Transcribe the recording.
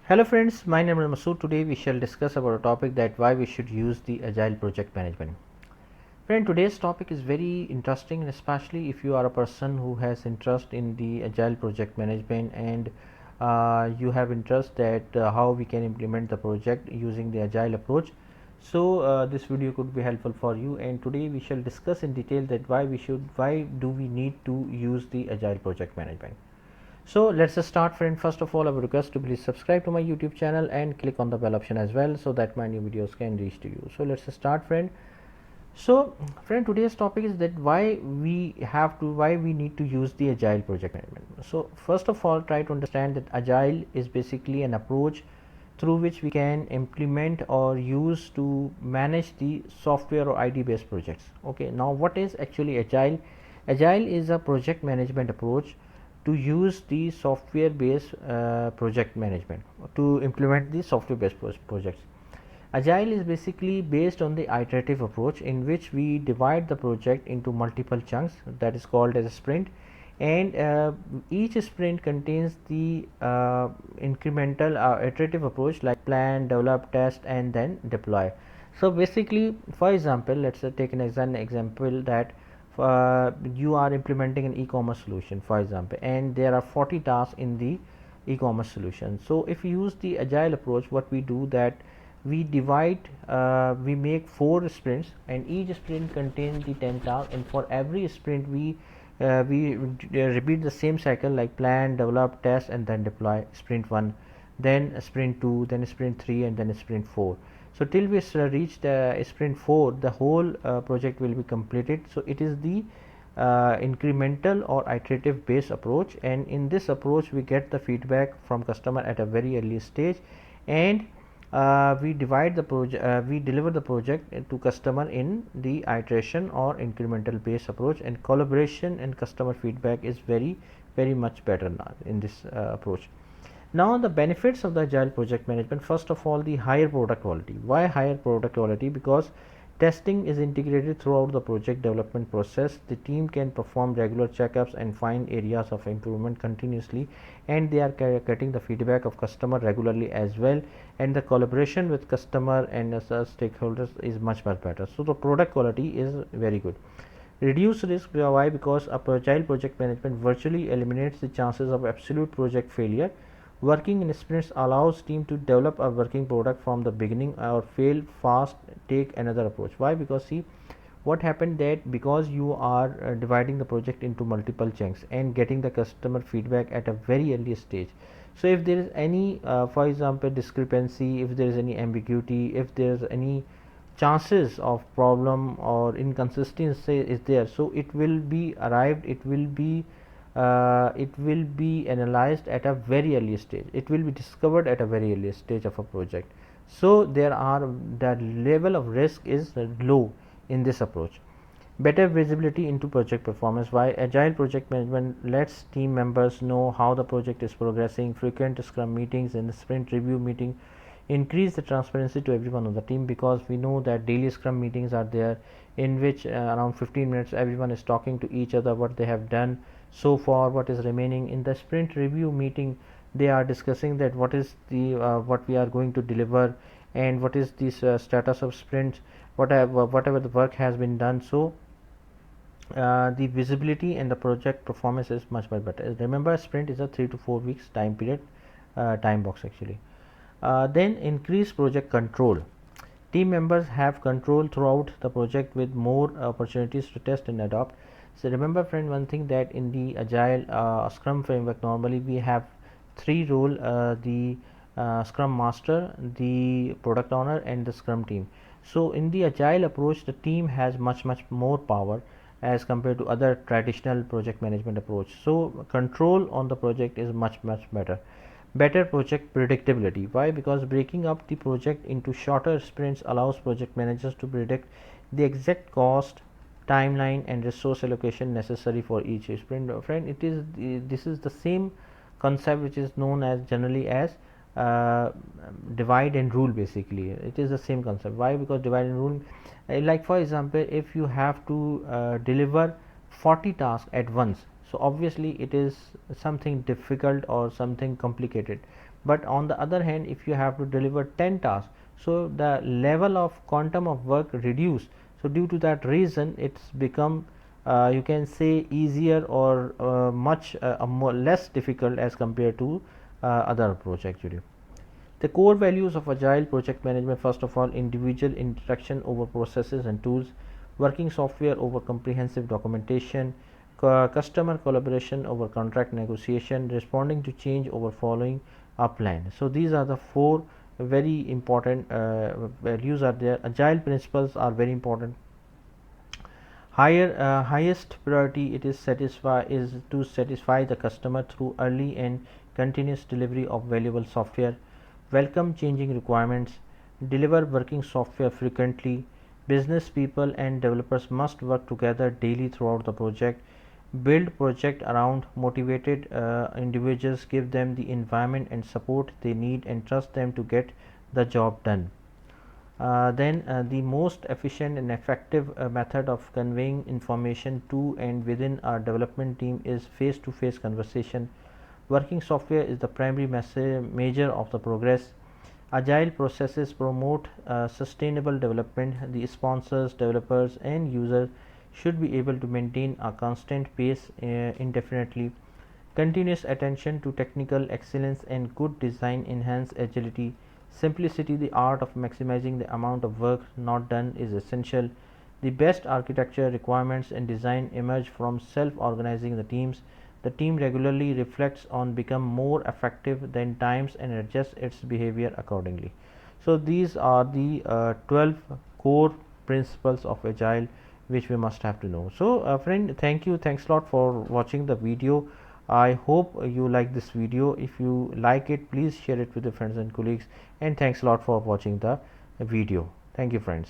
Hello friends, my name is Masood. Today we shall discuss about a topic that why we should use the Agile Project Management. Friend, today's topic is very interesting, and especially if you are a person who has interest in the Agile Project Management and you have interest that how we can implement the project using the Agile approach. So this video could be helpful for you, and today we shall discuss in detail that why do we need to use the Agile Project Management. So let's just start, friend. First of all, I would request to please subscribe to my YouTube channel and click on the bell option as well, so that my new videos can reach to you. So let's just start, friend. So friend, today's topic is that why we need to use the Agile Project Management. So first of all, try to understand that Agile is basically an approach through which we can implement or use to manage the software or IT based projects. Okay, now what is actually Agile? Agile is a project management approach to use the software based project management to implement the software based projects. Agile is basically based on the iterative approach in which we divide the project into multiple chunks, that is called as a sprint, and each sprint contains the incremental iterative approach like plan, develop, test, and then deploy. So basically, for example, let's take an example that you are implementing an e-commerce solution, for example, and there are 40 tasks in the e-commerce solution. So if we use the Agile approach, what we do that we divide, we make 4 sprints, and each sprint contains the 10 tasks, and for every sprint we repeat the same cycle like plan, develop, test, and then deploy. Sprint 1, then sprint 2, then sprint 3, and then sprint 4. So till we reach the sprint 4, the whole project will be completed. So it is the incremental or iterative based approach, and in this approach we get the feedback from customer at a very early stage, and we deliver the project to customer in the iteration or incremental based approach, and collaboration and customer feedback is very much better now in this approach. Now the benefits of the Agile Project Management. First of all, the higher product quality. Why higher product quality? Because testing is integrated throughout the project development process. The team can perform regular checkups and find areas of improvement continuously, and they are getting the feedback of customer regularly as well, and the collaboration with customer and stakeholders is much better. So the product quality is very good. Reduce risk. Why? Because a Agile Project Management virtually eliminates the chances of absolute project failure. Working in sprints allows team to develop a working product from the beginning or fail fast, take another approach. Why? Because see what happened that because you are dividing the project into multiple chunks and getting the customer feedback at a very early stage. So if there is any for example discrepancy, if there is any ambiguity, if there is any chances of problem or inconsistency is there, so it will be arrived, it will be analyzed at a very early stage, it will be discovered at a very early stage of a project. So the level of risk is low in this approach. Better visibility into project performance. Why? Agile Project Management lets team members know how the project is progressing. Frequent scrum meetings and sprint review meeting increase the transparency to everyone on the team, because we know that daily scrum meetings are there in which around 15 minutes everyone is talking to each other what they have done so far, what is remaining. In the sprint review meeting they are discussing that what is the what we are going to deliver and what is this status of sprints, whatever the work has been done. So the visibility and the project performance is much better. Remember, sprint is a 3 to 4 weeks time period, time box actually. Then increase project control. Team members have control throughout the project with more opportunities to test and adopt. So remember, friend, one thing that in the Agile Scrum framework normally we have 3 roles: the Scrum Master, the Product Owner, and the Scrum team. So in the Agile approach, the team has much more power as compared to other traditional project management approach. So control on the project is much better. Better project predictability. Why? Because breaking up the project into shorter sprints allows project managers to predict the exact cost, timeline, and resource allocation necessary for each sprint. Friend, this is the same concept which is known as generally as divide and rule. Basically it is the same concept. Why? Because divide and rule, like for example, if you have to deliver 40 tasks at once, so obviously it is something difficult or something complicated. but on the other hand, if you have to deliver 10 tasks, so the level of quantum of work reduced. So due to that reason, it's become you can say easier or much less difficult as compared to other approach actually. The core values of Agile project management: first of all, individual interaction over processes and tools, working software over comprehensive documentation, customer collaboration over contract negotiation, responding to change over following a plan. So these are the four very important values are there. Agile principles are very important. Highest priority it is to satisfy the customer through early and continuous delivery of valuable software, welcome changing requirements, deliver working software frequently. Business people and developers must work together daily throughout the project. Build project around motivated individuals, give them the environment and support they need, and trust them to get the job done. Then the most efficient and effective method of conveying information to and within our development team is face-to-face conversation. Working software is the primary measure of the progress. Agile processes promote sustainable development. The sponsors, developers, and users should be able to maintain a constant pace indefinitely. Continuous attention to technical excellence and good design enhance agility. Simplicity, the art of maximizing the amount of work not done, is essential. The best architecture, requirements, and design emerge from self-organizing the teams. The team regularly reflects on become more effective than times and adjusts its behavior accordingly. So these are the 12 core principles of Agile which we must have to know. So friend, thank you. Thanks a lot for watching the video. I hope you like this video. If you like it, please share it with your friends and colleagues, and thanks a lot for watching the video. Thank you, friends.